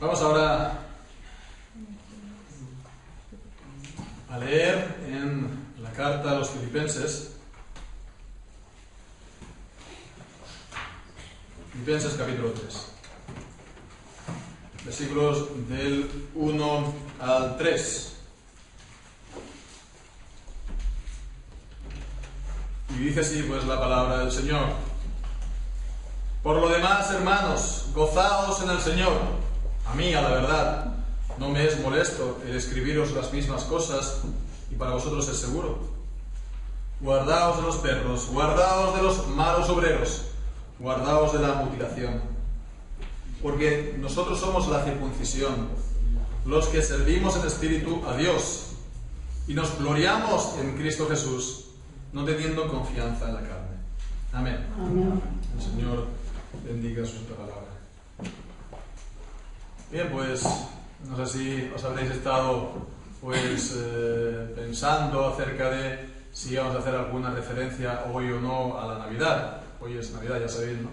Vamos ahora a leer en la carta a los Filipenses, Filipenses capítulo 3, versículos del 1 al 3. Y dice así pues la palabra del Señor: Por lo demás, hermanos, gozaos en el Señor. A mí, a la verdad, no me es molesto el escribiros las mismas cosas, y para vosotros es seguro. Guardaos de los perros, guardaos de los malos obreros, guardaos de la mutilación. Porque nosotros somos la circuncisión, los que servimos en espíritu a Dios, y nos gloriamos en Cristo Jesús, no teniendo confianza en la carne. Amén. Amén. El Señor bendiga su palabra. Bien, pues no sé si os habréis estado pensando acerca de si vamos a hacer alguna referencia hoy o no a la Navidad. Hoy es Navidad, ya sabéis, ¿no?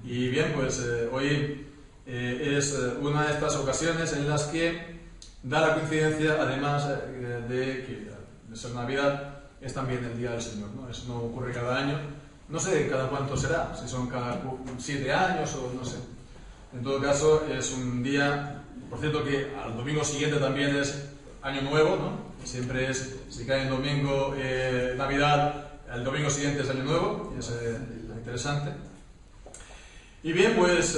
Y bien, pues hoy es una de estas ocasiones en las que da la coincidencia, además de que de ser Navidad, es también el Día del Señor, ¿no? Eso no ocurre cada año. No sé cada cuánto será, si son cada 7 años o no sé. En todo caso, es un día, por cierto, que al domingo siguiente también es Año Nuevo, ¿no? Siempre es, si cae en domingo Navidad, el domingo siguiente es Año Nuevo, y es interesante. Y bien, pues,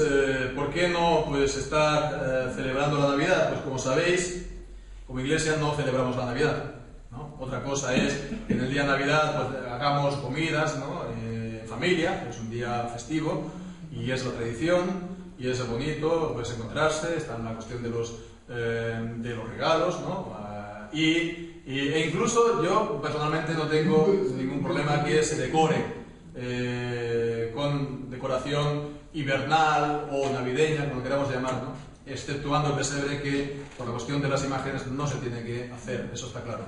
¿por qué no pues estar celebrando la Navidad? Pues como sabéis, como iglesia no celebramos la Navidad, ¿no? Otra cosa es que en el día de Navidad pues, hagamos comidas, ¿no? En familia, es un día festivo y es la tradición. Y es bonito pues encontrarse, está en la cuestión de los regalos, ¿no? E incluso yo personalmente no tengo ningún problema que se decore con decoración invernal o navideña, como queramos llamar, ¿no? Exceptuando el pesebre, que por la cuestión de las imágenes no se tiene que hacer, eso está claro.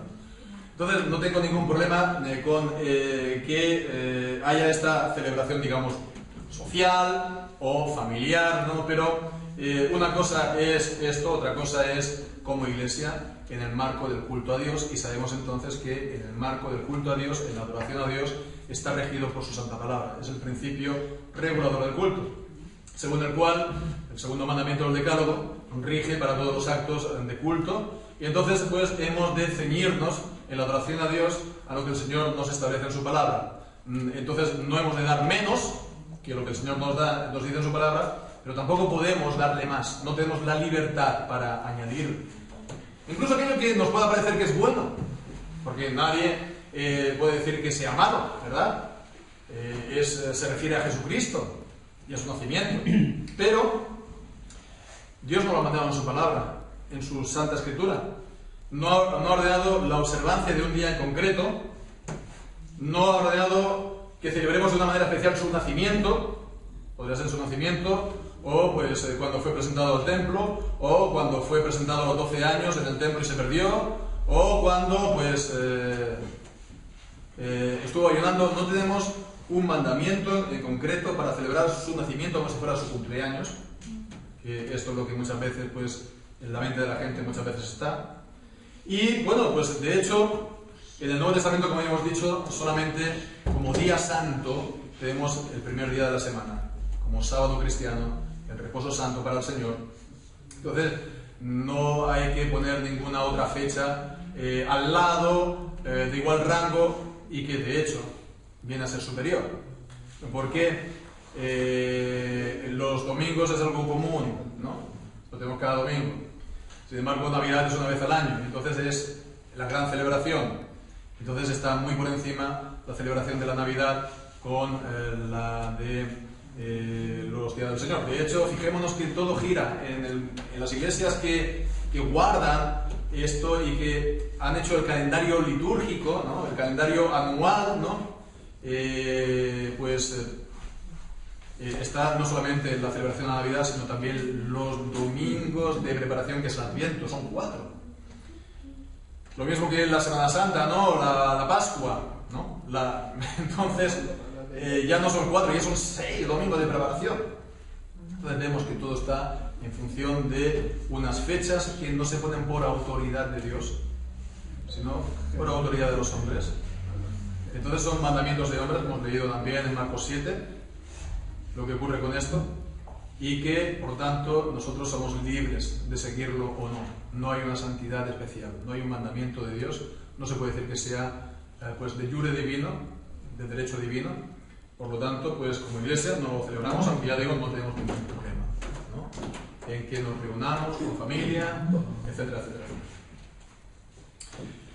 Entonces no tengo ningún problema con que haya esta celebración, digamos, social o familiar, ¿no? Pero una cosa es esto, otra cosa es como iglesia en el marco del culto a Dios, y sabemos entonces que en el marco del culto a Dios, en la adoración a Dios, está regido por su santa palabra. Es el principio regulador del culto, según el cual el segundo mandamiento del Decálogo rige para todos los actos de culto, y entonces pues hemos de ceñirnos en la adoración a Dios a lo que el Señor nos establece en su palabra. Entonces no hemos de dar menos que lo que el Señor nos dice en su palabra, pero tampoco podemos darle más. No tenemos la libertad para añadir incluso aquello que nos pueda parecer que es bueno, porque nadie puede decir que sea malo, ¿verdad? Se refiere a Jesucristo y a su nacimiento, pero Dios nos lo ha mandado en su palabra, en su Santa Escritura. No ha ordenado la observancia de un día en concreto, no ha ordenado que celebremos de una manera especial su nacimiento, podría ser su nacimiento, o pues cuando fue presentado al templo, o cuando fue presentado a los 12 años en el templo y se perdió, o cuando pues estuvo ayunando. No tenemos un mandamiento en concreto para celebrar su nacimiento como si fuera su cumpleaños, que esto es lo que muchas veces pues en la mente de la gente muchas veces está. Y bueno, pues de hecho en el Nuevo Testamento, como ya hemos dicho, solamente como día santo tenemos el primer día de la semana, como sábado cristiano, el reposo santo para el Señor. Entonces, no hay que poner ninguna otra fecha al lado, de igual rango, y que de hecho viene a ser superior. Porque los domingos es algo común, ¿no? Lo tenemos cada domingo. Sin embargo, Navidad es una vez al año, entonces es la gran celebración. Entonces está muy por encima la celebración de la Navidad con la de los días del Señor. De hecho, fijémonos que todo gira en las iglesias que guardan esto y que han hecho el calendario litúrgico, ¿no? El calendario anual, ¿no? Está no solamente la celebración de la Navidad, sino también los domingos de preparación, que es el Adviento, son 4. Lo mismo que la Semana Santa, ¿no? La Pascua, ¿no? Entonces, ya no son 4, ya son 6 domingos de preparación. Entonces vemos que todo está en función de unas fechas que no se ponen por autoridad de Dios, sino por autoridad de los hombres. Entonces son mandamientos de hombres, hemos leído también en Marcos 7 lo que ocurre con esto, y que por tanto nosotros somos libres de seguirlo o no. No hay una santidad especial, no hay un mandamiento de Dios, no se puede decir que sea pues de jure divino, de derecho divino. Por lo tanto, pues como iglesia no lo celebramos, aunque ya digo, no tenemos ningún problema, ¿no?, en que nos reunamos con familia, etcétera, etcétera.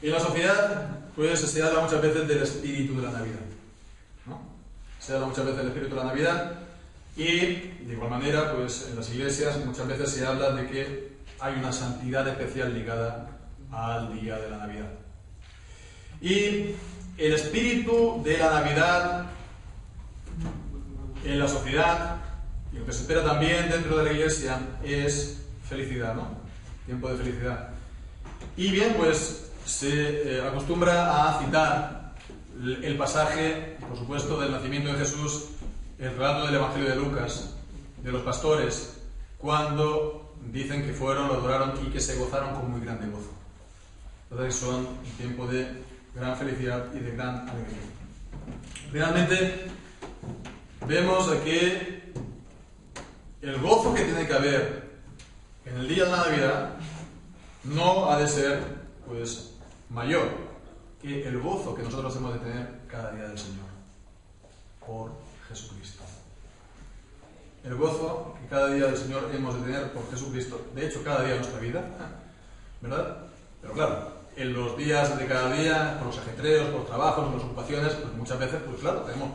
En la sociedad, pues se habla muchas veces del espíritu de la Navidad, ¿no? Se habla muchas veces del espíritu de la Navidad, y de igual manera, pues en las iglesias muchas veces se habla de que hay una santidad especial ligada al día de la Navidad. Y el espíritu de la Navidad en la sociedad, y lo que se espera también dentro de la iglesia, es felicidad, ¿no? Tiempo de felicidad. Y bien, pues se acostumbra a citar el pasaje, por supuesto, del nacimiento de Jesús, el relato del Evangelio de Lucas, de los pastores, cuando dicen que fueron, lo adoraron y que se gozaron con muy grande gozo. Entonces son un tiempo de gran felicidad y de gran alegría. Realmente vemos que el gozo que tiene que haber en el día de la Navidad no ha de ser, pues, mayor que el gozo que nosotros hemos de tener cada día del Señor por Jesucristo. El gozo que cada día del Señor hemos de tener por Jesucristo, de hecho cada día de nuestra vida, ¿verdad? Pero claro, en los días de cada día, por los ajetreos, por los trabajos, por las ocupaciones, pues muchas veces, pues claro, tenemos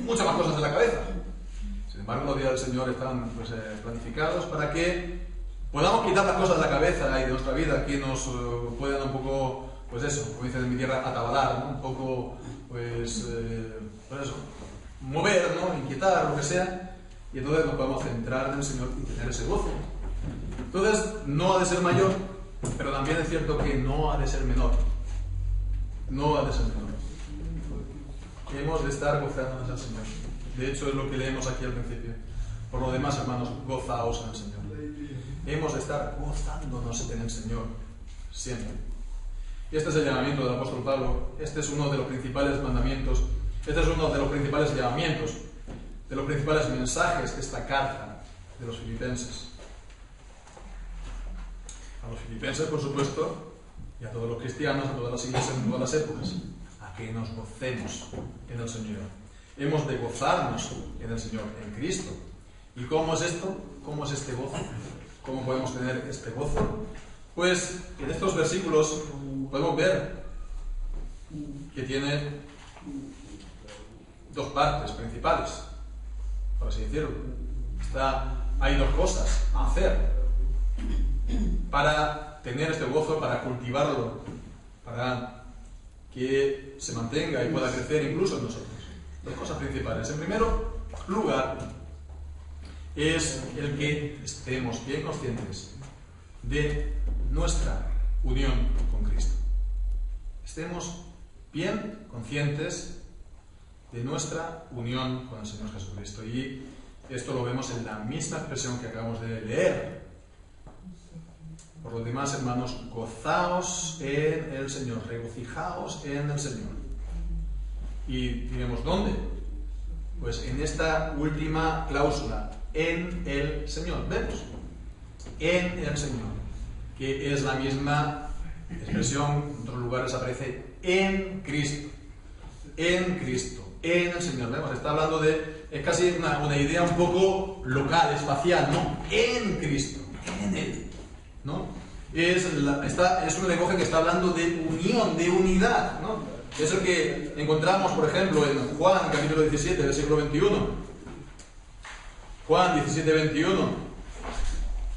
muchas más cosas en la cabeza. Sin embargo, los días del Señor están, pues, planificados para que podamos quitar las cosas de la cabeza y de nuestra vida que nos puedan un poco, pues eso, como dicen en mi tierra, atabalar, ¿no? Un poco, pues eso, mover, ¿no? Inquietar, lo que sea, y entonces nos podemos centrar en el Señor y tener ese gozo. Entonces, no ha de ser mayor, pero también es cierto que no ha de ser menor. No ha de ser menor. Hemos de estar gozándonos al Señor. De hecho, es lo que leemos aquí al principio. Por lo demás, hermanos, gozaos en el Señor. Hemos de estar gozándonos en el Señor siempre. Y este es el llamamiento del apóstol Pablo. Este es uno de los principales mandamientos. Este es uno de los principales llamamientos, de los principales mensajes de esta carta de los filipenses. A los filipenses, por supuesto, y a todos los cristianos, a todas las iglesias en todas las épocas, a que nos gocemos en el Señor. Hemos de gozarnos en el Señor, en Cristo. ¿Y cómo es esto? ¿Cómo es este gozo? ¿Cómo podemos tener este gozo? Pues en estos versículos podemos ver que tiene dos partes principales, por así decirlo. Hay dos cosas a hacer para tener este gozo, para cultivarlo, para que se mantenga y pueda crecer incluso en nosotros. Dos cosas principales. En primer lugar, es el que estemos bien conscientes de nuestra unión con Cristo. Estemos bien conscientes de nuestra unión con el Señor Jesucristo. Y esto lo vemos en la misma expresión que acabamos de leer. Por lo demás, hermanos, gozaos en el Señor, regocijaos en el Señor. Y diremos, ¿dónde? Pues en esta última cláusula, en el Señor. ¿Vemos? En el Señor, que es la misma expresión, en otros lugares aparece en Cristo. En Cristo, en el Señor. ¿Vemos? Está hablando de, es casi una idea un poco local, espacial, ¿no? En Cristo, en Él, ¿no? Es un lenguaje que está hablando de unión, de unidad, ¿no? Es el que encontramos, por ejemplo, en Juan, capítulo 17, del siglo XXI. Juan 17, 21.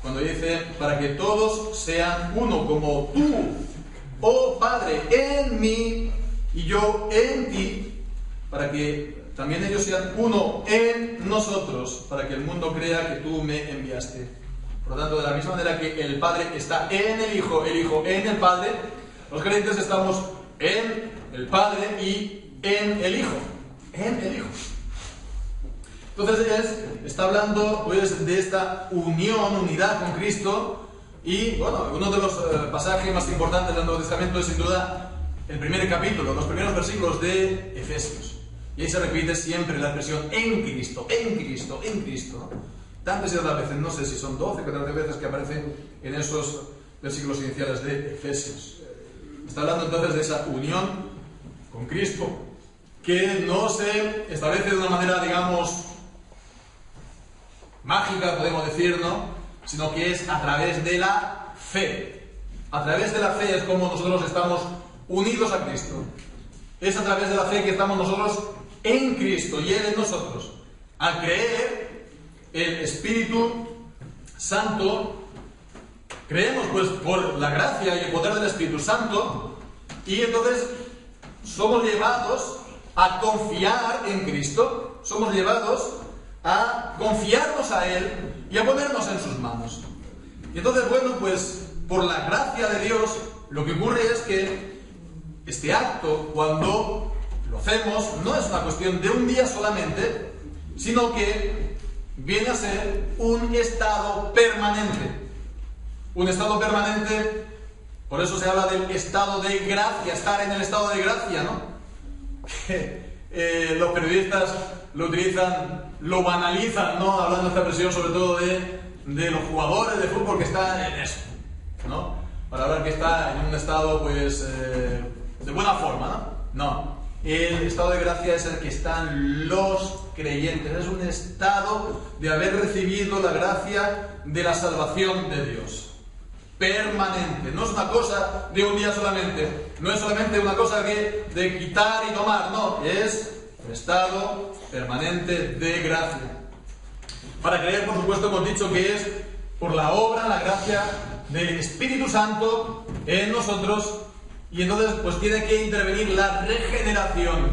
Cuando dice, para que todos sean uno, como tú, oh Padre, en mí y yo en ti, para que también ellos sean uno en nosotros, para que el mundo crea que tú me enviaste. Por lo tanto, de la misma manera que el Padre está en el Hijo en el Padre, los creyentes estamos en el Padre y en el Hijo. En el Hijo. Entonces está hablando pues de esta unidad con Cristo. Y bueno, uno de los pasajes más importantes del Nuevo Testamento es sin duda el primer capítulo, los primeros versículos de Efesios. Y ahí se repite siempre la expresión en Cristo, en Cristo, en Cristo, ¿no? Tantas y tantas veces, no sé si son 12 o 14 veces que aparecen en esos versículos iniciales de Efesios. Está hablando entonces de esa unión con Cristo, que no se establece de una manera, digamos, mágica, podemos decir, ¿no? Sino que es a través de la fe. A través de la fe es como nosotros estamos unidos a Cristo. Es a través de la fe que estamos nosotros en Cristo y Él en nosotros. Al creer, el Espíritu Santo, creemos pues por la gracia y el poder del Espíritu Santo, y entonces somos llevados a confiar en Cristo, somos llevados a confiarnos a Él y a ponernos en sus manos. Y entonces, bueno, pues por la gracia de Dios, lo que ocurre es que este acto, cuando lo hacemos, no es una cuestión de un día solamente, sino que viene a ser un estado permanente. Un estado permanente, por eso se habla del estado de gracia, estar en el estado de gracia, ¿no? Los periodistas lo utilizan, lo banalizan, ¿no? Hablando de esta expresión sobre todo de los jugadores de fútbol que están en eso, ¿no? Para hablar que está en un estado, pues, de buena forma, ¿no? No. El estado de gracia es el que están los creyentes. Es un estado de haber recibido la gracia de la salvación de Dios. Permanente. No es una cosa de un día solamente. No es solamente una cosa de quitar y tomar. No. Es un estado permanente de gracia. Para creer, por supuesto, hemos dicho que es por la obra, la gracia del Espíritu Santo en nosotros. Y entonces pues tiene que intervenir la regeneración.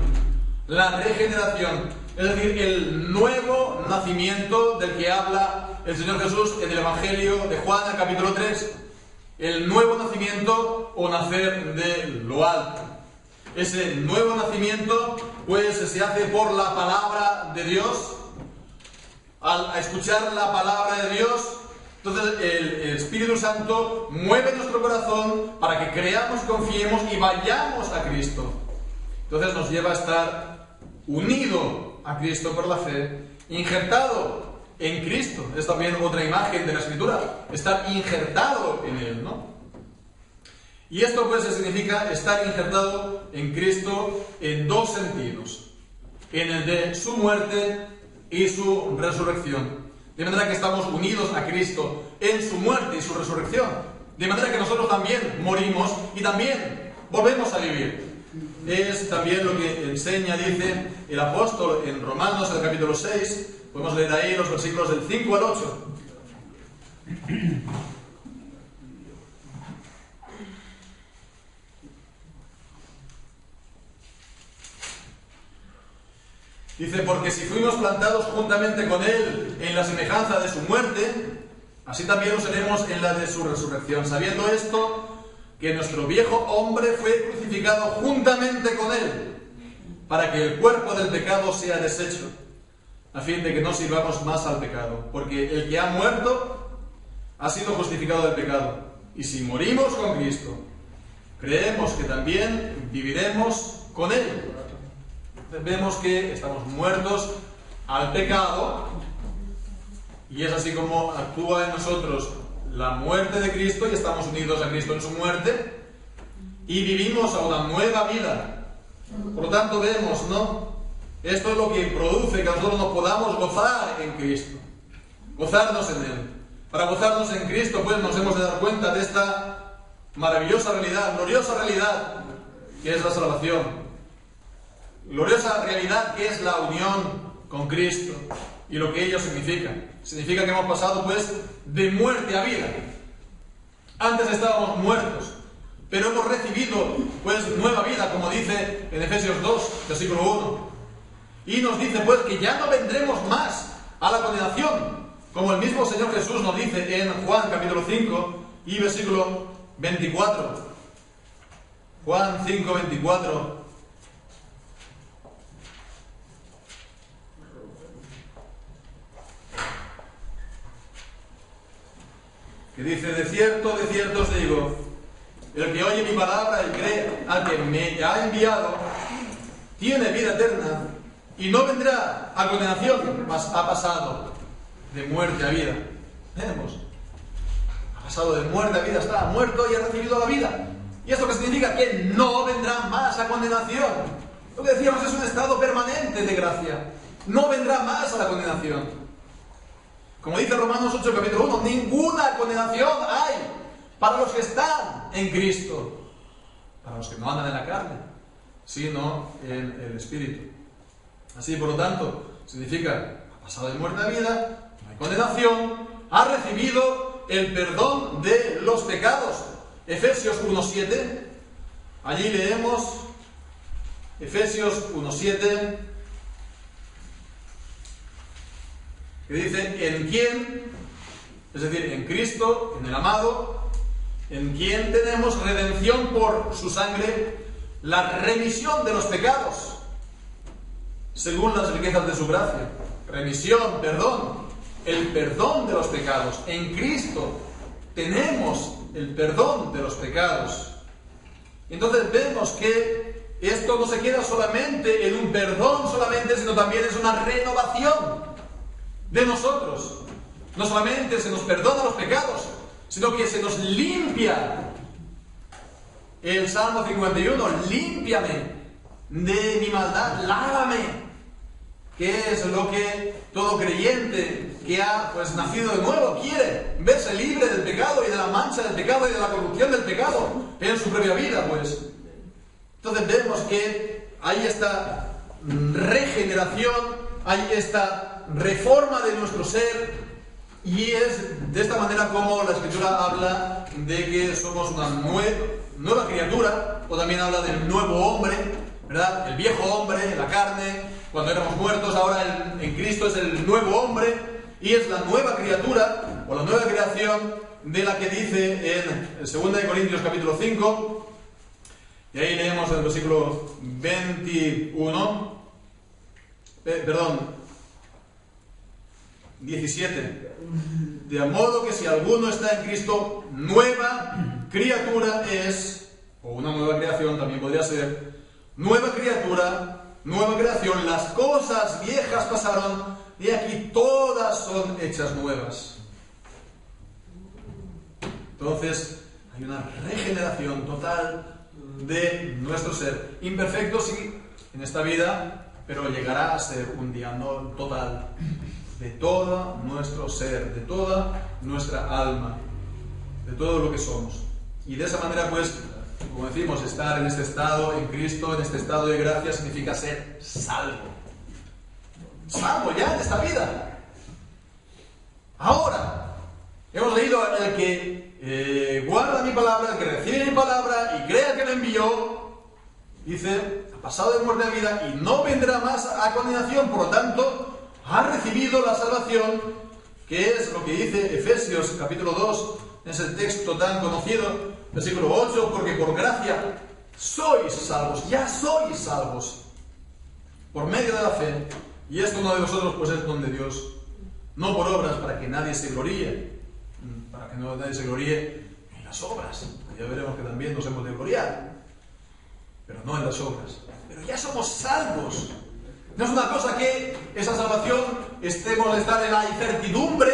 La regeneración. Es decir, el nuevo nacimiento del que habla el Señor Jesús en el Evangelio de Juan, el capítulo 3. El nuevo nacimiento o nacer de lo alto. Ese nuevo nacimiento pues se hace por la palabra de Dios. Al escuchar la palabra de Dios, entonces el Espíritu Santo mueve nuestro corazón para que creamos, confiemos y vayamos a Cristo. Entonces nos lleva a estar unido a Cristo por la fe, injertado en Cristo. Es también otra imagen de la Escritura, estar injertado en Él, ¿no? Y esto pues significa estar injertado en Cristo en dos sentidos: en el de su muerte y su resurrección. De manera que estamos unidos a Cristo en su muerte y su resurrección. De manera que nosotros también morimos y también volvemos a vivir. Es también lo que enseña, dice el apóstol en Romanos, el capítulo 6. Podemos leer ahí los versículos del 5 al 8. Dice, porque si fuimos plantados juntamente con Él en la semejanza de su muerte, así también lo seremos en la de su resurrección. Sabiendo esto, que nuestro viejo hombre fue crucificado juntamente con Él, para que el cuerpo del pecado sea deshecho, a fin de que no sirvamos más al pecado. Porque el que ha muerto ha sido justificado del pecado. Y si morimos con Cristo, creemos que también viviremos con Él. Vemos que estamos muertos al pecado, y es así como actúa en nosotros la muerte de Cristo, y estamos unidos a Cristo en su muerte, y vivimos a una nueva vida. Por lo tanto vemos, ¿no? Esto es lo que produce que nosotros nos podamos gozar en Cristo, gozarnos en Él. Para gozarnos en Cristo, pues nos hemos de dar cuenta de esta maravillosa realidad, gloriosa realidad, que es la salvación. Gloriosa realidad que es la unión con Cristo y lo que ello significa. Significa que hemos pasado pues de muerte a vida. Antes estábamos muertos, pero hemos recibido pues nueva vida, como dice en Efesios 2, versículo 1. Y nos dice pues que ya no vendremos más a la condenación, como el mismo Señor Jesús nos dice en Juan capítulo 5 y versículo 24. Juan 5, 24. que dice: de cierto os digo, el que oye mi palabra y cree al que me ha enviado, tiene vida eterna y no vendrá a condenación, mas ha pasado de muerte a vida. Vemos, ha pasado de muerte a vida, está muerto y ha recibido la vida. ¿Y esto qué significa? Que no vendrá más a condenación. Lo que decíamos, es un estado permanente de gracia. No vendrá más a la condenación. Como dice Romanos 8, capítulo 1, ninguna condenación hay para los que están en Cristo, para los que no andan en la carne, sino en el Espíritu. Así, por lo tanto, significa: ha pasado de muerte a vida, no hay condenación, ha recibido el perdón de los pecados. Efesios 1:7, allí leemos, Efesios 1:7, que dice: en quien, es decir, en Cristo, en el amado, en quien tenemos redención por su sangre, la remisión de los pecados, según las riquezas de su gracia. Remisión, perdón, el perdón de los pecados. En Cristo tenemos el perdón de los pecados. Y entonces vemos que esto no se queda solamente en un perdón sino también es una renovación de nosotros. No solamente se nos perdona los pecados, sino que se nos limpia. El Salmo 51, límpiame de mi maldad, lávame, que es lo que todo creyente que ha nacido de nuevo quiere: verse libre del pecado y de la mancha del pecado y de la corrupción del pecado en su propia vida, Entonces vemos que hay esta regeneración, hay esta reforma de nuestro ser, y es de esta manera como la Escritura habla de que somos una nueva criatura, o también habla del nuevo hombre, ¿verdad? El viejo hombre, la carne, cuando éramos muertos, ahora en Cristo es el nuevo hombre, y es la nueva criatura, o la nueva creación, de la que dice en 2 Corintios capítulo 5, y ahí leemos el versículo 17. De modo que si alguno está en Cristo, nueva criatura es, o una nueva creación también podría ser, nueva criatura, nueva creación, las cosas viejas pasaron, y aquí todas son hechas nuevas. Entonces, hay una regeneración total de nuestro ser. Imperfecto, sí, en esta vida, pero llegará a ser un día no total de todo nuestro ser, de toda nuestra alma, de todo lo que somos. Y de esa manera, como decimos, estar en este estado, en Cristo, en este estado de gracia, significa ser salvo. Salvo ya en esta vida. Ahora, hemos leído: el que guarda mi palabra, el que recibe mi palabra y crea que me envió, dice, ha pasado de muerte a vida y no vendrá más a condenación. Por lo tanto, ha recibido la salvación, que es lo que dice Efesios capítulo 2, en ese texto tan conocido, versículo 8, porque por gracia sois salvos, ya sois salvos, por medio de la fe, y esto no de vosotros, es don de Dios, no por obras, para que nadie se gloríe, nadie se gloríe en las obras. Ya veremos que también nos hemos de gloriar, pero no en las obras. Pero ya somos salvos. No es una cosa que esa salvación estemos de estar en la incertidumbre,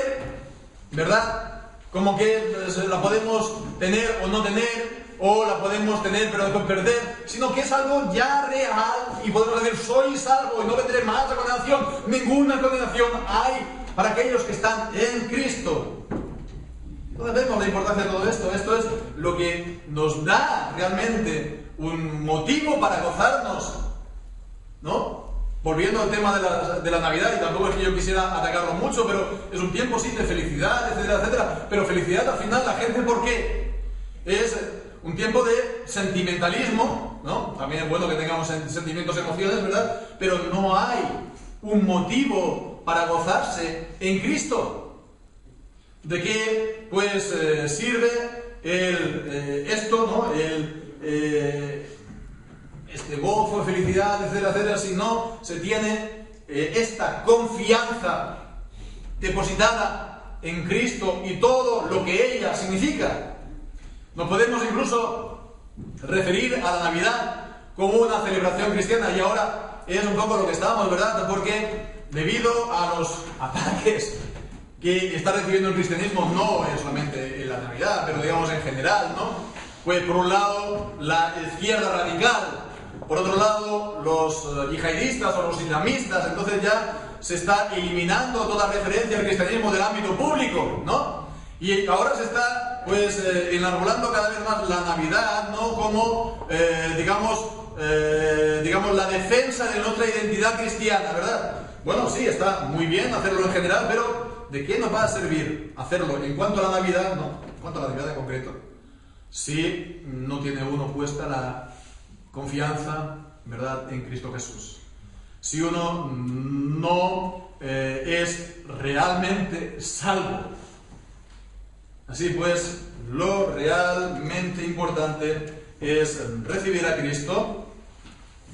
¿verdad? Como que la podemos tener o no tener, o la podemos tener pero después perder, sino que es algo ya real y podemos decir: soy salvo y no vendré más a condenación. Ninguna condenación hay para aquellos que están en Cristo. Entonces vemos la importancia de todo esto. Esto es lo que nos da realmente un motivo para gozarnos, ¿no? Volviendo al tema de la Navidad, y tampoco es que yo quisiera atacarlo mucho, pero es un tiempo sí de felicidad, etcétera, etcétera. Pero felicidad al final, la gente, ¿por qué? Es un tiempo de sentimentalismo, ¿no? También es bueno que tengamos sentimientos, emociones, ¿verdad? Pero no hay un motivo para gozarse en Cristo. ¿De qué, sirve esto, ¿no? Este gozo, felicidad, etcétera, etcétera, si no se tiene esta confianza depositada en Cristo y todo lo que ella significa. Nos podemos incluso referir a la Navidad como una celebración cristiana, y ahora es un poco lo que estábamos, ¿verdad? Porque debido a los ataques que está recibiendo el cristianismo, no es solamente en la Navidad, pero digamos en general, ¿no? Pues por un lado la izquierda radical, por otro lado los yihadistas o los islamistas, entonces ya se está eliminando toda referencia al cristianismo del ámbito público, ¿no? Y ahora se está pues enarbolando cada vez más la Navidad, ¿no? Como digamos la defensa de nuestra identidad cristiana, ¿verdad? Bueno, sí, está muy bien hacerlo en general, pero ¿de qué nos va a servir hacerlo en cuanto a la Navidad? No, en cuanto a la Navidad en concreto, si no tiene uno puesta la confianza, ¿verdad?, en Cristo Jesús. Si uno no es realmente salvo. Así pues, lo realmente importante es recibir a Cristo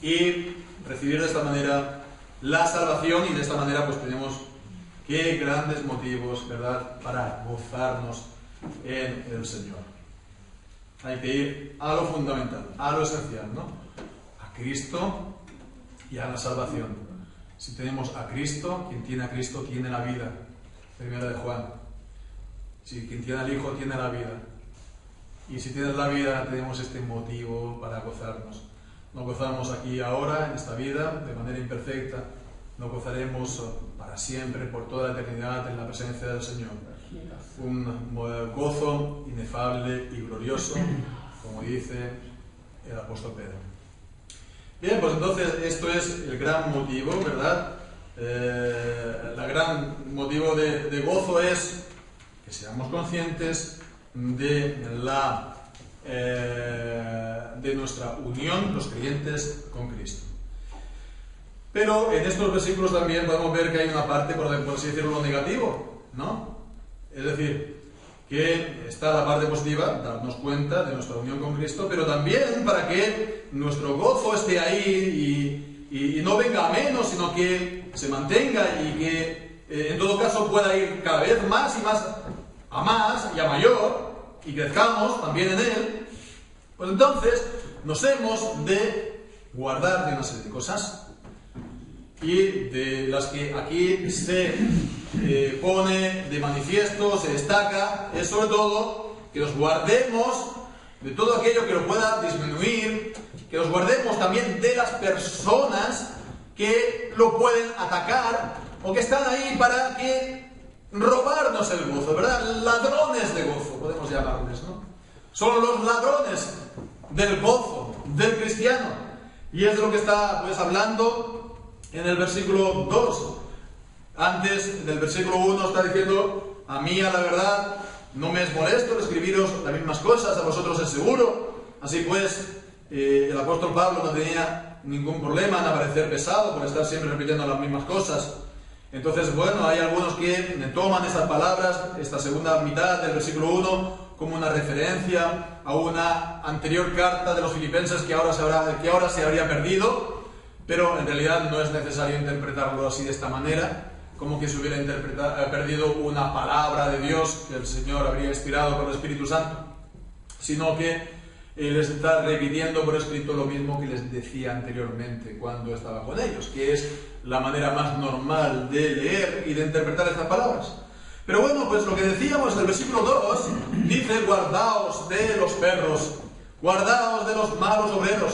y recibir de esta manera la salvación, y de esta manera pues tenemos qué grandes motivos, ¿verdad?, para gozarnos en el Señor. Hay que ir a lo fundamental, a lo esencial, ¿no? A Cristo y a la salvación. Si tenemos a Cristo, quien tiene a Cristo tiene la vida. Primera de Juan. Si quien tiene al Hijo tiene la vida. Y si tienes la vida, tenemos este motivo para gozarnos. Nos gozamos aquí ahora, en esta vida, de manera imperfecta. Nos gozaremos para siempre, por toda la eternidad, en la presencia del Señor. Un gozo inefable y glorioso, como dice el apóstol Pedro. Bien, pues entonces esto es el gran motivo, ¿verdad? El gran motivo de gozo es que seamos conscientes de nuestra unión, los creyentes, con Cristo. Pero en estos versículos también podemos ver que hay una parte, por así decirlo, negativo, ¿no? Es decir, que está la parte positiva, darnos cuenta de nuestra unión con Cristo, pero también para que nuestro gozo esté ahí y no venga a menos, sino que se mantenga y que en todo caso pueda ir cada vez más y más y a mayor, y crezcamos también en Él. Pues entonces nos hemos de guardar de una serie de cosas, y de las que aquí se pone de manifiesto, se destaca, es sobre todo que nos guardemos de todo aquello que lo pueda disminuir, que nos guardemos también de las personas que lo pueden atacar o que están ahí para que robarnos el gozo, ¿verdad? Ladrones de gozo, podemos llamarles, ¿no? Son los ladrones del gozo del cristiano, y es de lo que está pues hablando en el versículo 2. Antes del versículo 1 está diciendo: a mí, a la verdad, no me es molesto escribiros las mismas cosas, a vosotros es seguro. Así pues, el apóstol Pablo no tenía ningún problema en aparecer pesado por estar siempre repitiendo las mismas cosas. Entonces, bueno, hay algunos que toman estas palabras, esta segunda mitad del versículo 1, como una referencia a una anterior carta de los filipenses que ahora se habría perdido. Pero en realidad no es necesario interpretarlo así, de esta manera, como que se hubiera perdido una palabra de Dios que el Señor habría inspirado por el Espíritu Santo, sino que les está repitiendo por escrito lo mismo que les decía anteriormente cuando estaba con ellos, que es la manera más normal de leer y de interpretar estas palabras. Pero bueno, pues lo que decíamos en el versículo 2 dice: guardaos de los perros, guardaos de los malos obreros,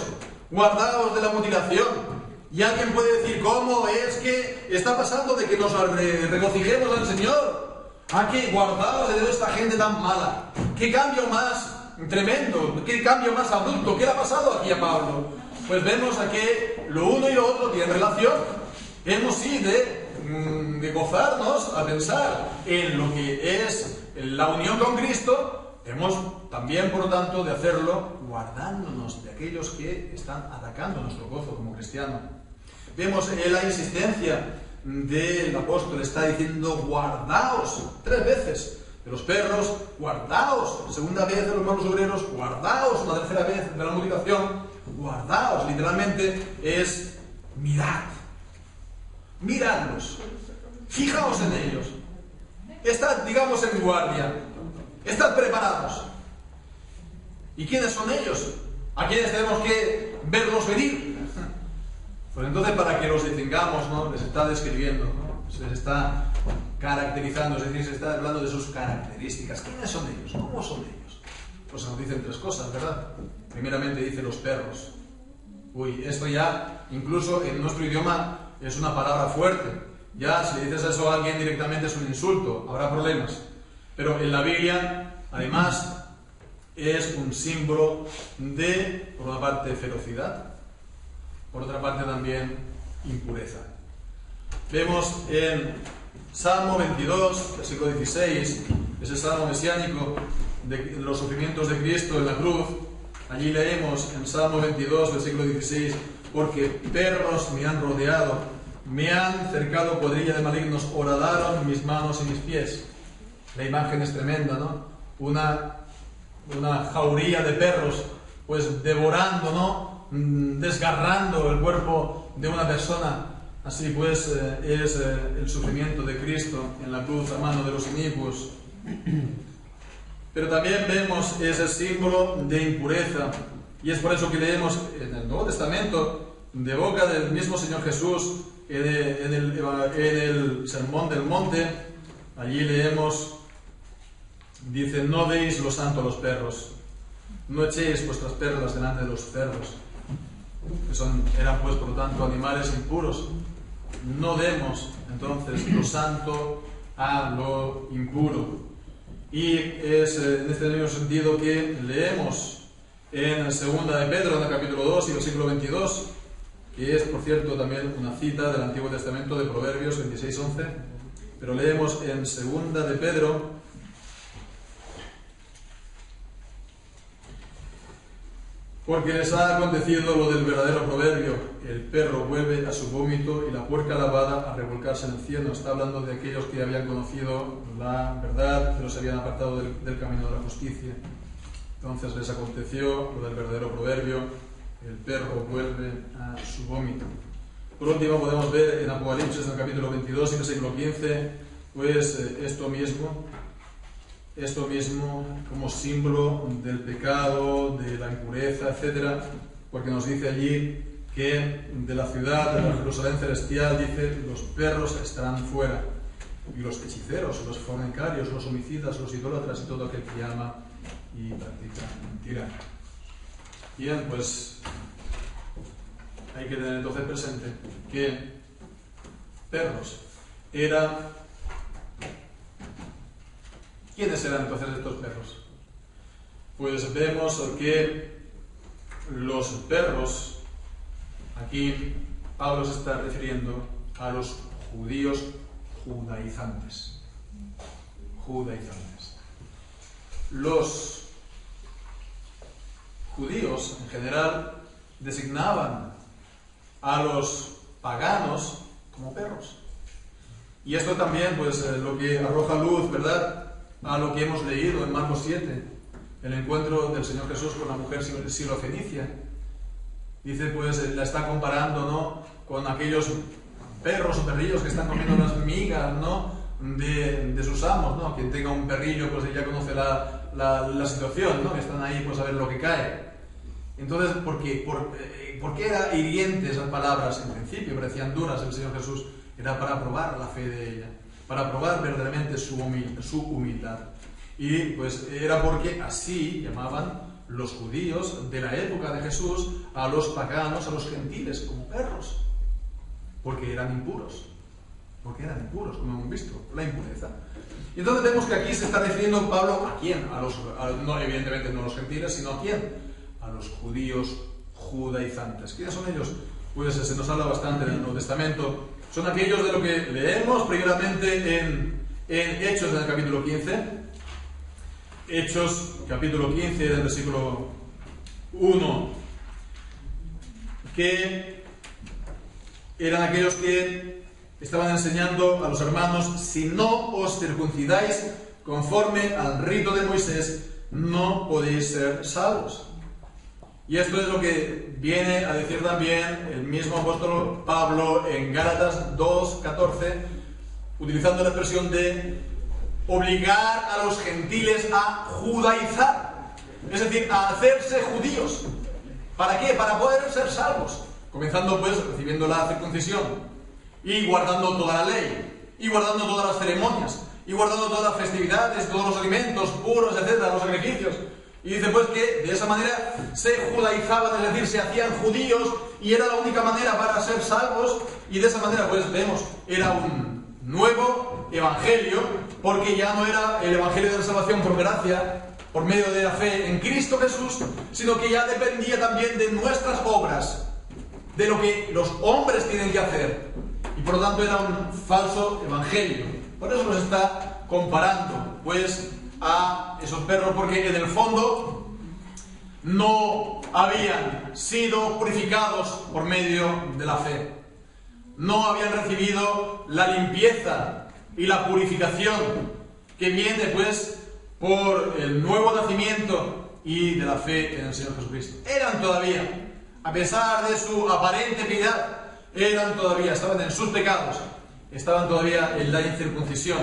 guardaos de la mutilación. Y alguien puede decir: ¿cómo es que está pasando de que nos regocijemos al Señor? ¿A qué guardaos de esta gente tan mala? ¿Qué cambio más tremendo? ¿Qué cambio más abrupto? ¿Qué le ha pasado aquí a Pablo? Pues vemos a que lo uno y lo otro tienen relación. Hemos sí de gozarnos a pensar en lo que es la unión con Cristo. Hemos también, por lo tanto, de hacerlo guardándonos de aquellos que están atacando nuestro gozo como cristiano. Vemos la insistencia del apóstol, está diciendo: guardaos 3 veces de los perros, guardaos, segunda vez de los malos obreros, guardaos una tercera vez de la mutilación. Guardaos, literalmente, es miradlos, fijaos en ellos. Estad, digamos, en guardia. Estad preparados. ¿Y quiénes son ellos? ¿A quiénes tenemos que verlos venir? Pues entonces, para que los distingamos, ¿no? Les está describiendo, ¿no? Se les está caracterizando, es decir, se está hablando de sus características. ¿Quiénes son ellos? ¿Cómo son ellos? Pues se nos dicen tres cosas, ¿verdad? Primeramente dice los perros. Uy, esto ya, incluso en nuestro idioma, es una palabra fuerte. Ya, si le dices eso a alguien directamente es un insulto, habrá problemas. Pero en la Biblia, además, es un símbolo de, por una parte, ferocidad, por otra parte también impureza. Vemos en Salmo 22, versículo 16, ese salmo mesiánico de los sufrimientos de Cristo en la cruz. Allí leemos en Salmo 22, versículo 16, porque perros me han rodeado, me han cercado cuadrilla de malignos, horadaron mis manos y mis pies. La imagen es tremenda, ¿no? Una jauría de perros, pues devorando, ¿no? Desgarrando el cuerpo de una persona. Así pues es el sufrimiento de Cristo en la cruz a mano de los inicuos. Pero también vemos ese símbolo de impureza, y es por eso que leemos en el Nuevo Testamento, de boca del mismo Señor Jesús, en el Sermón del Monte. Allí leemos, dice: no deis lo santo a los perros, no echéis vuestras perlas delante de los cerdos, que eran pues por lo tanto animales impuros. No demos entonces lo santo a lo impuro. Y es en este mismo sentido que leemos en 2 de Pedro, en el capítulo 2 y versículo 22, que es por cierto también una cita del Antiguo Testamento de Proverbios 26:11, pero leemos en 2 de Pedro, porque les ha acontecido lo del verdadero proverbio: el perro vuelve a su vómito y la puerca lavada a revolcarse en el cielo. Está hablando de aquellos que habían conocido la verdad, pero se habían apartado del camino de la justicia. Entonces les aconteció lo del verdadero proverbio: el perro vuelve a su vómito. Por último, podemos ver en Apocalipsis, en el capítulo 22 y versículo 15, pues esto mismo como símbolo del pecado, de la impureza, etc. Porque nos dice allí que de la ciudad, de la Jerusalén celestial, dice: los perros estarán fuera, y los hechiceros, los fornicarios, los homicidas, los idólatras y todo aquel que ama y practica mentira. Bien, pues hay que tener entonces presente que perros era... ¿Quiénes eran entonces estos perros? Pues vemos que los perros, aquí Pablo se está refiriendo a los judíos judaizantes. Los judíos en general designaban a los paganos como perros. Y esto también, pues, lo que arroja luz, ¿verdad?, a lo que hemos leído en Marcos 7, el encuentro del Señor Jesús con la mujer sirofenicia. Dice, pues, la está comparando, ¿no?, con aquellos perros o perrillos que están comiendo las migas, ¿no?, de sus amos, ¿no? Quien tenga un perrillo, pues ya conoce la situación, ¿no?, que están ahí, pues, a ver lo que cae. Entonces, ¿por qué era hiriente esas palabras? En principio parecían duras el Señor Jesús. Era para probar la fe de ella, para probar verdaderamente su humildad. Y pues era porque así llamaban los judíos de la época de Jesús a los paganos, a los gentiles, como perros, porque eran impuros, como hemos visto, la impureza. Y entonces vemos que aquí se está refiriendo Pablo ¿a quién? No, evidentemente no a los gentiles, sino ¿a quién? A los judíos judaizantes. ¿Quiénes son ellos? Pues se nos habla bastante en el Nuevo Testamento. Son aquellos de lo que leemos primeramente en Hechos, en el capítulo 15. Hechos, capítulo 15, del versículo 1. Que eran aquellos que estaban enseñando a los hermanos: si no os circuncidáis conforme al rito de Moisés, no podéis ser salvos. Y esto es lo que viene a decir también el mismo apóstol Pablo en Gálatas 2:14, utilizando la expresión de obligar a los gentiles a judaizar, es decir, a hacerse judíos. ¿Para qué? Para poder ser salvos. Comenzando pues recibiendo la circuncisión y guardando toda la ley, y guardando todas las ceremonias, y guardando todas las festividades, todos los alimentos puros, etcétera, los sacrificios. Y dice pues que de esa manera se judaizaban, es decir, se hacían judíos, y era la única manera para ser salvos. Y de esa manera pues vemos, era un nuevo evangelio, porque ya no era el evangelio de la salvación por gracia, por medio de la fe en Cristo Jesús, sino que ya dependía también de nuestras obras, de lo que los hombres tienen que hacer, y por lo tanto era un falso evangelio. Por eso nos está comparando pues a esos perros, porque en el fondo no habían sido purificados por medio de la fe, no habían recibido la limpieza y la purificación que viene pues por el nuevo nacimiento y de la fe en el Señor Jesucristo. Eran todavía, a pesar de su aparente piedad, estaban en sus pecados, estaban todavía en la incircuncisión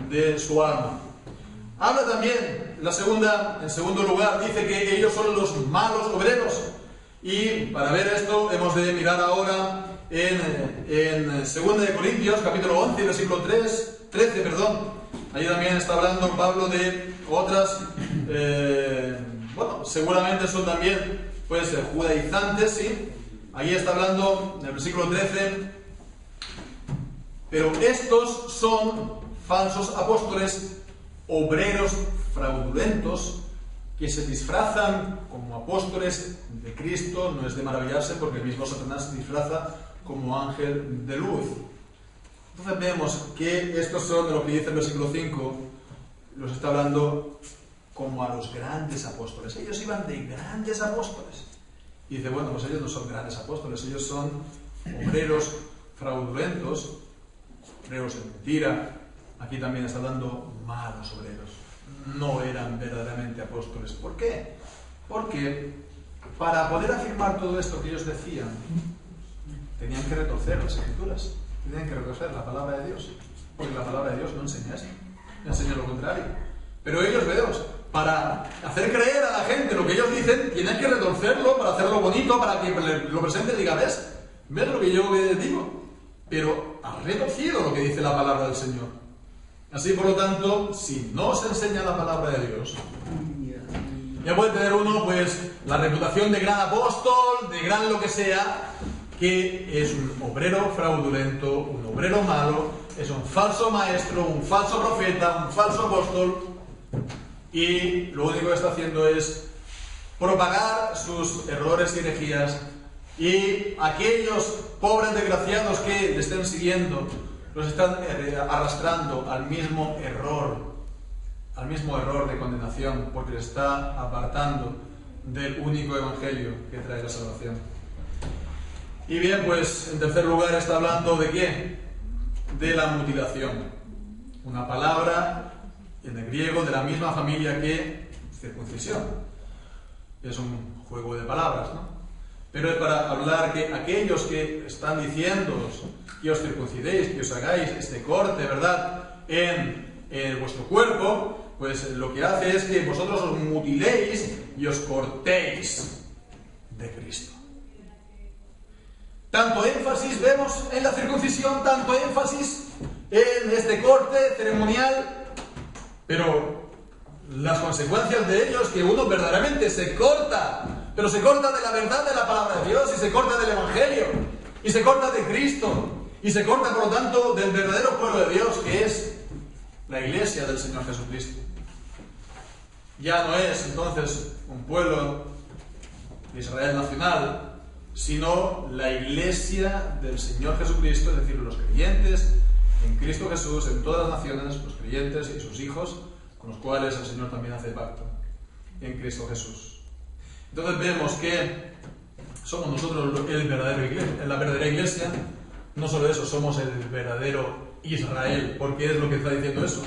de su alma. Habla también, en segundo lugar, dice que ellos son los malos obreros. Y para ver esto hemos de mirar ahora en 2 Corintios, capítulo 11, versículo 13. Allí también está hablando Pablo de otras, seguramente son también pues judaizantes, ¿sí? Ahí está hablando en el versículo 13, pero estos son falsos apóstoles, obreros fraudulentos, que se disfrazan como apóstoles de Cristo. No es de maravillarse, porque el mismo Satanás se disfraza como ángel de luz. Entonces vemos que estos son, de lo que dice el versículo 5, los está hablando como a los grandes apóstoles. Ellos iban de grandes apóstoles. Y dice, bueno, pues ellos no son grandes apóstoles, ellos son obreros fraudulentos, obreros en mentira. Aquí también está hablando malos obreros. No eran verdaderamente apóstoles. ¿Por qué? Porque para poder afirmar todo esto que ellos decían, tenían que retorcer las Escrituras, tenían que retorcer la palabra de Dios, porque la palabra de Dios no enseña eso, enseña lo contrario. Pero ellos, veos, para hacer creer a la gente lo que ellos dicen, tienen que retorcerlo para hacerlo bonito, para que lo presente y diga, ¿ves lo que yo digo? Pero ha retorcido lo que dice la palabra del Señor. Así, por lo tanto, si no se enseña la palabra de Dios, ya puede tener uno pues la reputación de gran apóstol, de gran lo que sea, que es un obrero fraudulento, un obrero malo, es un falso maestro, un falso profeta, un falso apóstol, y lo único que está haciendo es propagar sus errores y herejías, y aquellos pobres desgraciados que le estén siguiendo los están arrastrando al mismo error de condenación, porque les está apartando del único evangelio que trae la salvación. Y bien, pues en tercer lugar está hablando de ¿qué? De la mutilación, una palabra en el griego de la misma familia que circuncisión. Es un juego de palabras, ¿no? Pero es para hablar que aquellos que están diciéndoos que os circuncidéis, que os hagáis este corte, ¿verdad?, en vuestro cuerpo, pues lo que hace es que vosotros os mutiléis y os cortéis de Cristo. Tanto énfasis vemos en la circuncisión, tanto énfasis en este corte ceremonial, pero las consecuencias de ello es que uno verdaderamente se corta, pero se corta de la verdad de la palabra de Dios, y se corta del Evangelio, y se corta de Cristo, y se corta, por lo tanto, del verdadero pueblo de Dios, que es la iglesia del Señor Jesucristo. Ya no es entonces un pueblo de Israel nacional, sino la iglesia del Señor Jesucristo, es decir, los creyentes en Cristo Jesús, en todas las naciones, los creyentes y sus hijos, con los cuales el Señor también hace pacto en Cristo Jesús. Entonces vemos que somos nosotros la verdadera iglesia. No solo eso, somos el verdadero Israel. ¿Por qué es lo que está diciendo eso?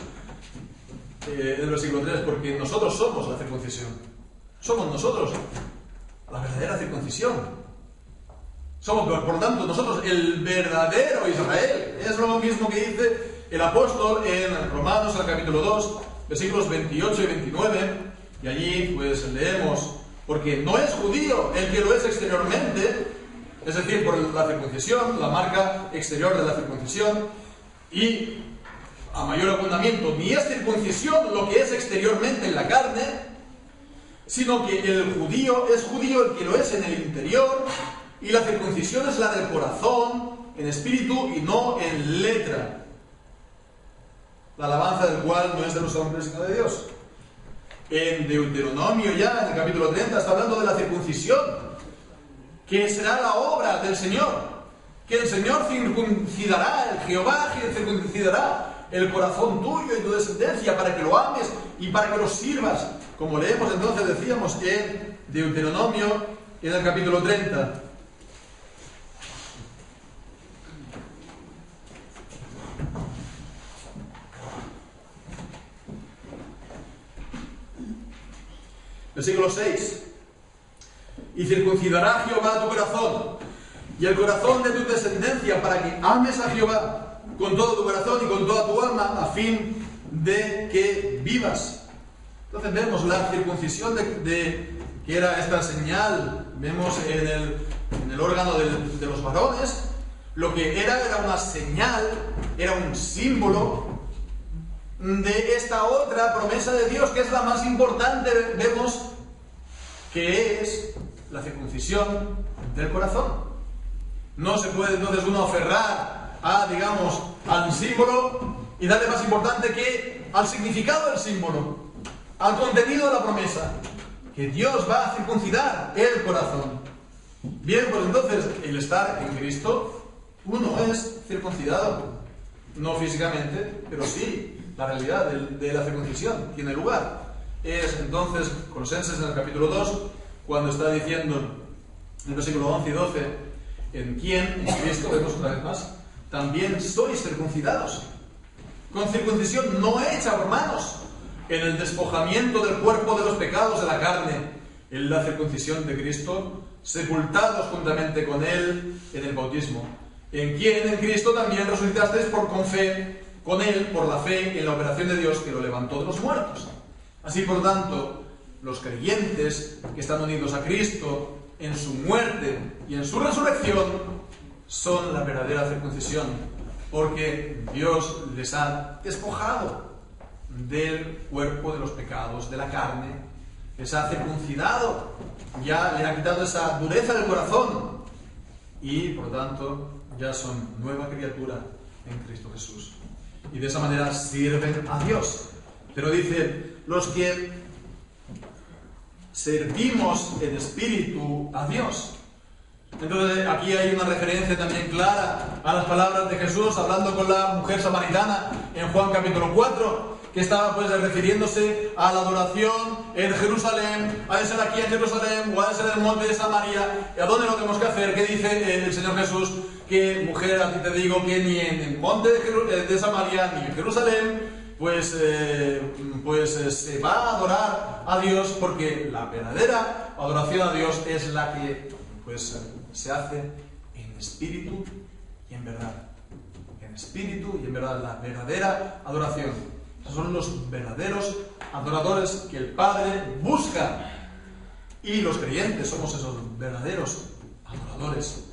El versículo 3, porque nosotros somos la circuncisión. Somos nosotros la verdadera circuncisión. Somos, por lo tanto, nosotros el verdadero Israel. Es lo mismo que dice el apóstol en Romanos, en el capítulo 2, versículos 28 y 29, y allí pues leemos: porque no es judío el que lo es exteriormente, es decir, por la circuncisión, la marca exterior de la circuncisión, y a mayor abundamiento, ni es circuncisión lo que es exteriormente en la carne, sino que el judío es judío el que lo es en el interior, y la circuncisión es la del corazón, en espíritu y no en letra, la alabanza del cual no es de los hombres sino de Dios. En Deuteronomio, ya en el capítulo 30, está hablando de la circuncisión, que será la obra del Señor, que el Señor circuncidará, el Jehová circuncidará el corazón tuyo y tu descendencia para que lo ames y para que lo sirvas, como leemos entonces, decíamos, en Deuteronomio, en el capítulo 30. Versículo 6. Y circuncidará Jehová tu corazón y el corazón de tu descendencia para que ames a Jehová con todo tu corazón y con toda tu alma, a fin de que vivas. Entonces vemos la circuncisión que era esta señal, vemos en el órgano de los varones, lo que era una señal, era un símbolo de esta otra promesa de Dios, que es la más importante. Vemos que es la circuncisión del corazón. No se puede entonces uno aferrar al símbolo y darle más importante que al significado del símbolo, al contenido de la promesa, que Dios va a circuncidar el corazón. Bien, pues entonces el estar en Cristo, uno es circuncidado, no físicamente, pero sí la realidad de la circuncisión tiene lugar. Es entonces Colosenses, en el capítulo 2, cuando está diciendo en el versículo 11 y 12: en quien, en Cristo, vemos una vez más, también sois circuncidados, con circuncisión no hecha por manos, en el despojamiento del cuerpo de los pecados de la carne, en la circuncisión de Cristo, sepultados juntamente con Él en el bautismo, en quien, en Cristo, también resucitasteis con Él, por la fe en la operación de Dios que lo levantó de los muertos. Así, por tanto, los creyentes que están unidos a Cristo en su muerte y en su resurrección son la verdadera circuncisión, porque Dios les ha despojado del cuerpo de los pecados de la carne, les ha circuncidado, ya le ha quitado esa dureza del corazón y, por tanto, ya son nueva criatura en Cristo Jesús. Y de esa manera sirven a Dios. Pero dice, los que servimos en espíritu a Dios. Entonces aquí hay una referencia también clara a las palabras de Jesús hablando con la mujer samaritana en Juan capítulo 4, que estaba pues refiriéndose a la adoración en Jerusalén, ha de ser aquí en Jerusalén o ha de ser en el monte de Samaria. ¿A dónde lo tenemos que hacer? ¿Qué dice el Señor Jesús? Que mujer, a ti te digo que ni en el monte de Samaria ni en Jerusalén pues se va a adorar a Dios, porque la verdadera adoración a Dios es la que pues se hace en espíritu y en verdad. En espíritu y en verdad, la verdadera adoración. Son los verdaderos adoradores que el Padre busca. Y los creyentes somos esos verdaderos adoradores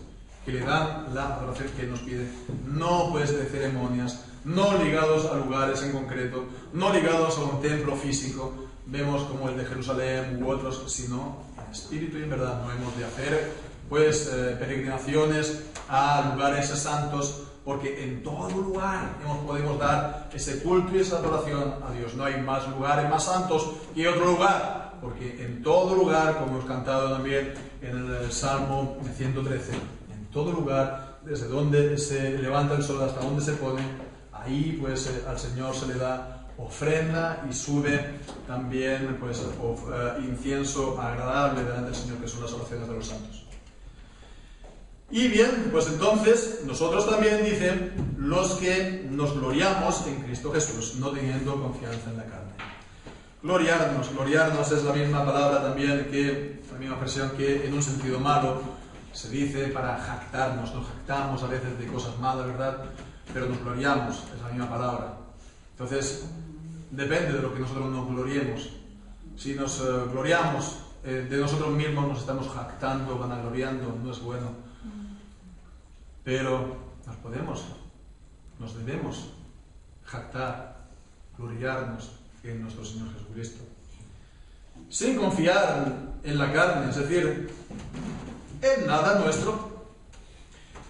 que le dan la adoración que nos pide. No pues de ceremonias, no ligados a lugares en concreto, no ligados a un templo físico, vemos como el de Jerusalén u otros, sino en espíritu y en verdad. No hemos de hacer pues peregrinaciones a lugares santos, porque en todo lugar podemos dar ese culto y esa adoración a Dios. No hay más lugares más santos que otro lugar, porque en todo lugar, como hemos cantado también en el Salmo 113, en todo lugar, desde donde se levanta el sol hasta donde se pone, ahí pues al Señor se le da ofrenda y sube también pues incienso agradable delante del Señor, que son las oraciones de los santos. Y bien, pues entonces nosotros también, dicen, los que nos gloriamos en Cristo Jesús, no teniendo confianza en la carne. Gloriarnos es la misma palabra también, la misma expresión que en un sentido malo se dice para jactarnos. Nos jactamos a veces de cosas malas, ¿verdad? Pero nos gloriamos, es la misma palabra. Entonces, depende de lo que nosotros nos gloriemos. Si nos gloriamos de nosotros mismos, nos estamos jactando, vanagloriando, no es bueno. Pero nos debemos jactar, gloriarnos en nuestro Señor Jesucristo. Sin confiar en la carne, es decir, en nada nuestro,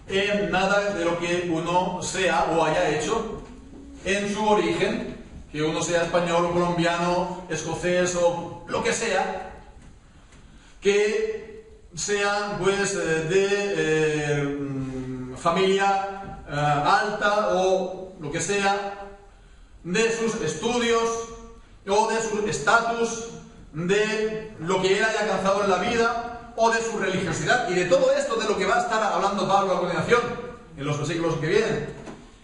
en nada de lo que uno sea o haya hecho, en su origen, que uno sea español, colombiano, escocés o lo que sea, que sea pues de familia alta o lo que sea, de sus estudios o de su estatus, de lo que él haya alcanzado en la vida o de su religiosidad, y de todo esto de lo que va a estar hablando Pablo a continuación en los versículos que vienen.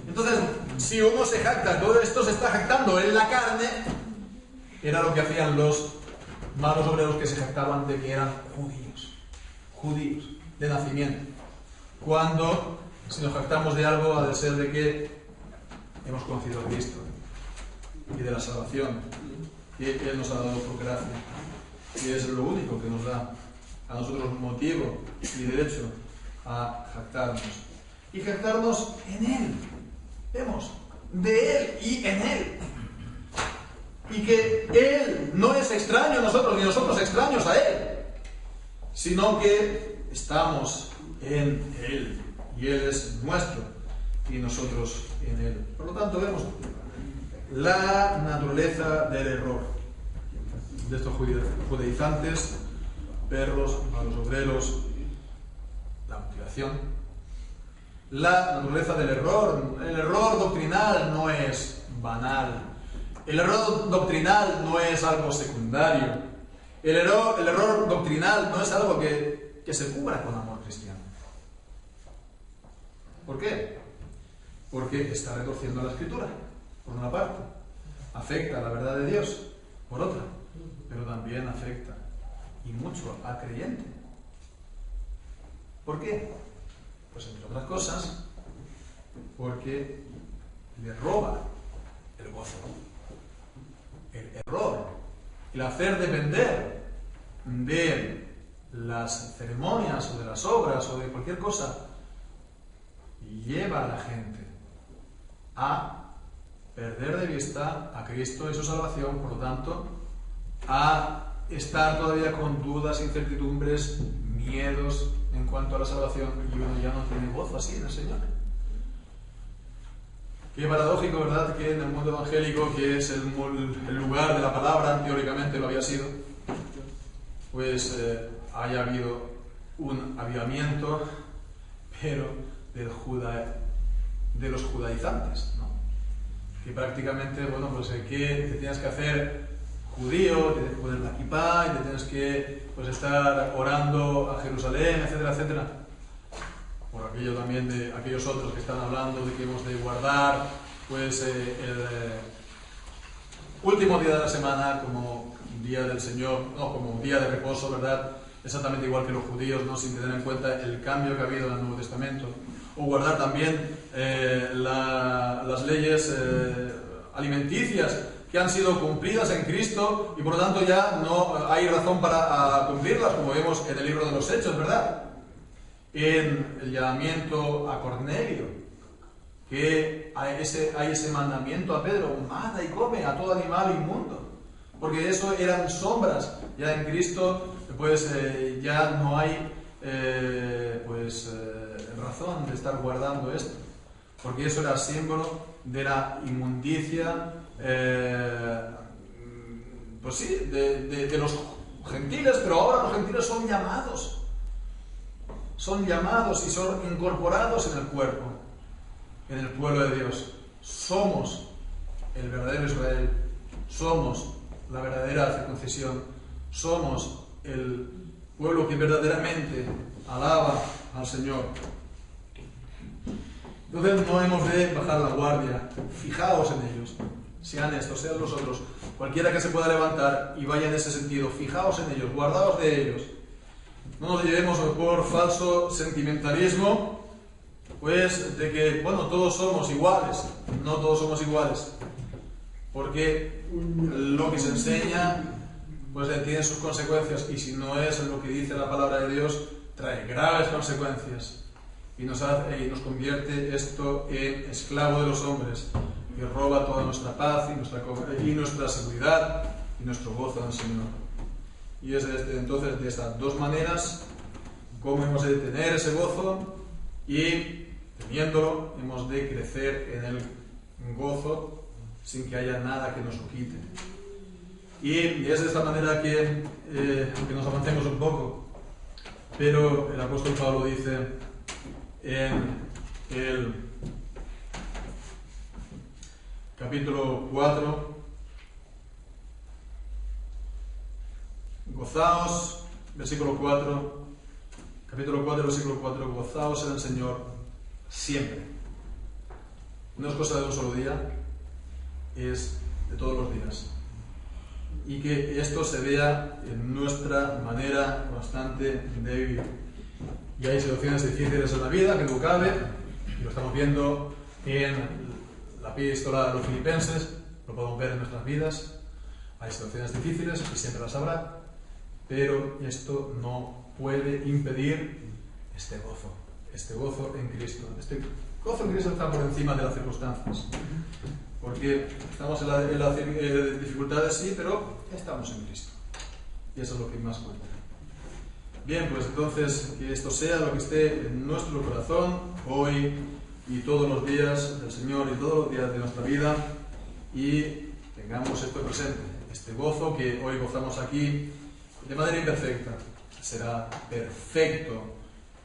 Entonces, si uno se jacta, todo esto se está jactando en la carne, era lo que hacían los malos obreros que se jactaban de que eran judíos de nacimiento, cuando si nos jactamos de algo ha de ser de que hemos conocido a Cristo y de la salvación que Él nos ha dado por gracia, y es lo único que nos da a nosotros motivo y derecho a jactarnos, y jactarnos en Él. Vemos, de Él y en Él, y que Él no es extraño a nosotros ni nosotros extraños a Él, sino que estamos en Él y Él es nuestro y nosotros en Él. Por lo tanto, vemos la naturaleza del error de estos judaizantes, perros, malos obreros, la mutilación. La naturaleza del error. El error doctrinal no es banal. El error doctrinal no es algo secundario. El error doctrinal no es algo que se cubra con amor cristiano. ¿Por qué? Porque está retorciendo la Escritura, por una parte. Afecta a la verdad de Dios, por otra. Pero también afecta, y mucho, al creyente. ¿Por qué? Pues entre otras cosas, porque le roba el gozo. El error, el hacer depender de las ceremonias o de las obras o de cualquier cosa, lleva a la gente a perder de vista a Cristo y su salvación, por lo tanto, a estar todavía con dudas, incertidumbres, miedos en cuanto a la salvación, y uno ya no tiene gozo así en el Señor. Qué paradójico, ¿verdad?, que en el mundo evangélico, que es el lugar de la palabra, teóricamente lo había sido, pues haya habido un avivamiento, pero de los judaizantes, ¿no? Que prácticamente, bueno, pues que te tienes que hacer judío, tienes que poner la kipá y te tienes que pues estar orando a Jerusalén, etcétera, etcétera. Por aquello también de aquellos otros que están hablando de que hemos de guardar pues el último día de la semana como día del Señor, no, como un día de reposo, ¿verdad? Exactamente igual que los judíos, ¿no? Sin tener en cuenta el cambio que ha habido en el Nuevo Testamento. O guardar también las leyes alimenticias que han sido cumplidas en Cristo y por lo tanto ya no hay razón para cumplirlas, como vemos en el libro de los Hechos, ¿verdad? En el llamamiento a Cornelio, que hay ese mandamiento a Pedro: mata y come a todo animal inmundo, porque eso eran sombras. Ya en Cristo pues ya no hay razón de estar guardando esto, porque eso era símbolo de la inmundicia pues sí, de los gentiles, pero ahora los gentiles son llamados y son incorporados en el cuerpo, en el pueblo de Dios. Somos el verdadero Israel, somos la verdadera circuncisión, somos el pueblo que verdaderamente alaba al Señor. Entonces no hemos de bajar la guardia. Fijaos en ellos, sean estos, sean los otros, cualquiera que se pueda levantar y vaya en ese sentido. Fijaos en ellos, guardaos de ellos, no nos llevemos por falso sentimentalismo, pues de que, bueno, todos somos iguales. No todos somos iguales, porque lo que se enseña pues tiene sus consecuencias, y si no es lo que dice la palabra de Dios, trae graves consecuencias y nos convierte esto en esclavo de los hombres, y roba toda nuestra paz y nuestra seguridad y nuestro gozo en el Señor. Y es entonces de estas dos maneras como hemos de tener ese gozo, y teniéndolo hemos de crecer en el gozo sin que haya nada que nos lo quite. Y es de esta manera que, aunque nos avancemos un poco, pero el apóstol Pablo dice en el capítulo 4, gozaos, versículo 4, capítulo 4, versículo 4, gozaos en el Señor siempre. No es cosa de un solo día, es de todos los días. Y que esto se vea en nuestra manera constante de vivir. Y hay situaciones difíciles en la vida, que no cabe, y lo estamos viendo en la epístola a los Filipenses, lo podemos ver en nuestras vidas. Hay situaciones difíciles, y siempre las habrá, pero esto no puede impedir este gozo en Cristo. Este gozo en Cristo está por encima de las circunstancias, porque estamos en las dificultades, sí, pero estamos en Cristo, y eso es lo que más cuenta. Bien, pues entonces que esto sea lo que esté en nuestro corazón hoy y todos los días del Señor y todos los días de nuestra vida, y tengamos esto presente, este gozo que hoy gozamos aquí de manera imperfecta, será perfecto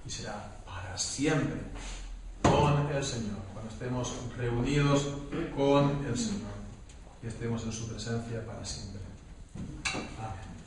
y será para siempre con el Señor, cuando estemos reunidos con el Señor y estemos en su presencia para siempre. Amén.